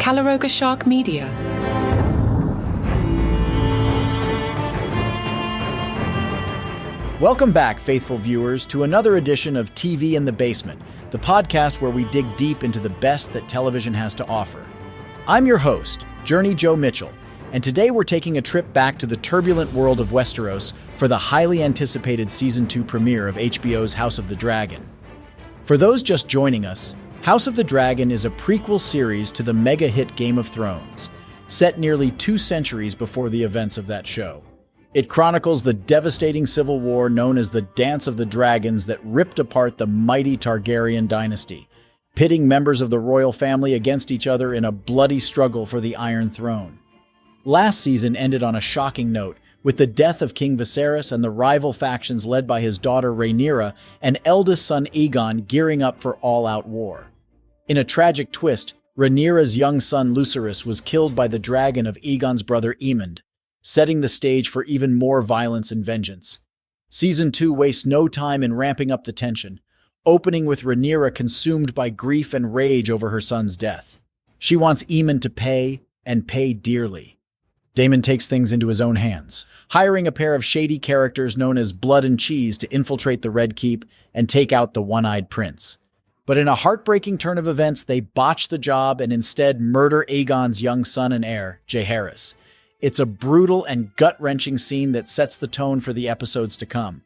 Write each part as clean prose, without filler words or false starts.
Calaroga Shark Media. Welcome back, faithful viewers, to another edition of TV in the Basement, the podcast where we dig deep into the best that television has to offer. I'm your host, Journey Joe Mitchell, and today we're taking a trip back to the turbulent world of Westeros for the highly anticipated Season 2 premiere of HBO's House of the Dragon. For those just joining us, House of the Dragon is a prequel series to the mega-hit Game of Thrones, set nearly 2 centuries before the events of that show. It chronicles the devastating civil war known as the Dance of the Dragons that ripped apart the mighty Targaryen dynasty, pitting members of the royal family against each other in a bloody struggle for the Iron Throne. Last season ended on a shocking note, with the death of King Viserys and the rival factions led by his daughter Rhaenyra and eldest son Aegon gearing up for all-out war. In a tragic twist, Rhaenyra's young son Lucerys was killed by the dragon of Aegon's brother Aemond, setting the stage for even more violence and vengeance. Season 2 wastes no time in ramping up the tension, opening with Rhaenyra consumed by grief and rage over her son's death. She wants Aemond to pay, and pay dearly. Daemon takes things into his own hands, hiring a pair of shady characters known as Blood and Cheese to infiltrate the Red Keep and take out the one-eyed prince. But in a heartbreaking turn of events, they botch the job and instead murder Aegon's young son and heir, Jaehaerys. It's a brutal and gut-wrenching scene that sets the tone for the episodes to come.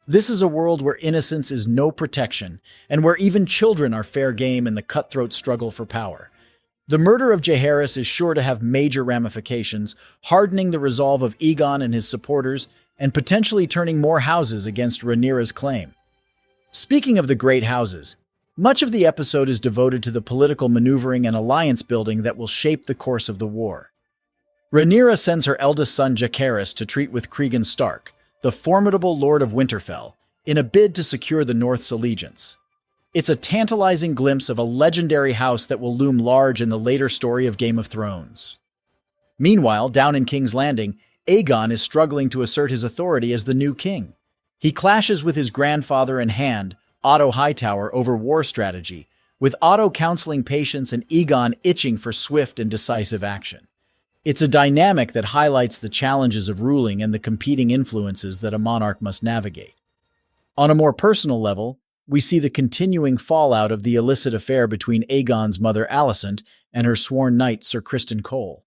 This is a world where innocence is no protection, and where even children are fair game in the cutthroat struggle for power. The murder of Jaehaerys is sure to have major ramifications, hardening the resolve of Aegon and his supporters, and potentially turning more houses against Rhaenyra's claim. Speaking of the great houses, much of the episode is devoted to the political maneuvering and alliance building that will shape the course of the war. Rhaenyra sends her eldest son Jaehaerys to treat with Cregan Stark, the formidable Lord of Winterfell, in a bid to secure the North's allegiance. It's a tantalizing glimpse of a legendary house that will loom large in the later story of Game of Thrones. Meanwhile, down in King's Landing, Aegon is struggling to assert his authority as the new king. He clashes with his grandfather and hand, Otto Hightower, over war strategy, with Otto counseling patience and Aegon itching for swift and decisive action. It's a dynamic that highlights the challenges of ruling and the competing influences that a monarch must navigate. On a more personal level, we see the continuing fallout of the illicit affair between Aegon's mother Alicent and her sworn knight Sir Criston Cole.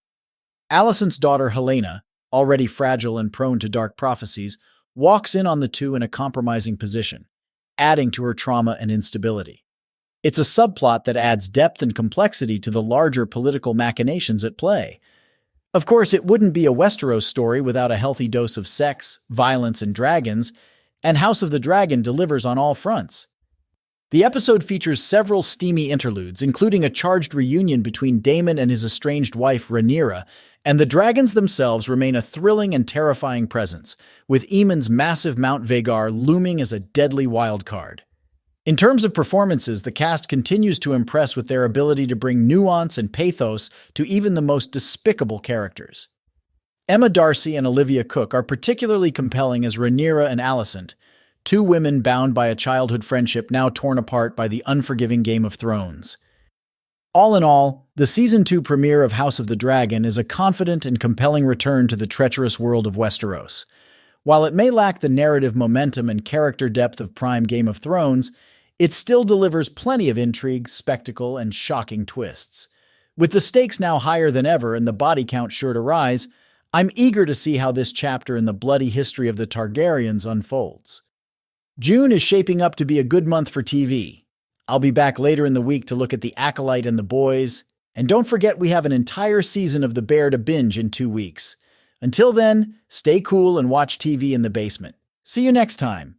Alicent's daughter Helaena, already fragile and prone to dark prophecies, walks in on the two in a compromising position, adding to her trauma and instability. It's a subplot that adds depth and complexity to the larger political machinations at play. Of course, it wouldn't be a Westeros story without a healthy dose of sex, violence, and dragons, and House of the Dragon delivers on all fronts. The episode features several steamy interludes, including a charged reunion between Daemon and his estranged wife Rhaenyra, and the dragons themselves remain a thrilling and terrifying presence, with Aemond's massive Mount Vagar looming as a deadly wildcard. In terms of performances, the cast continues to impress with their ability to bring nuance and pathos to even the most despicable characters. Emma Darcy and Olivia Cooke are particularly compelling as Rhaenyra and Alicent, two women bound by a childhood friendship now torn apart by the unforgiving Game of Thrones. All in all, the Season 2 premiere of House of the Dragon is a confident and compelling return to the treacherous world of Westeros. While it may lack the narrative momentum and character depth of prime Game of Thrones, it still delivers plenty of intrigue, spectacle, and shocking twists. With the stakes now higher than ever and the body count sure to rise, I'm eager to see how this chapter in the bloody history of the Targaryens unfolds. June is shaping up to be a good month for TV. I'll be back later in the week to look at The Acolyte and The Boys, and don't forget we have an entire season of The Bear to binge in 2 weeks. Until then, stay cool and watch TV in the basement. See you next time.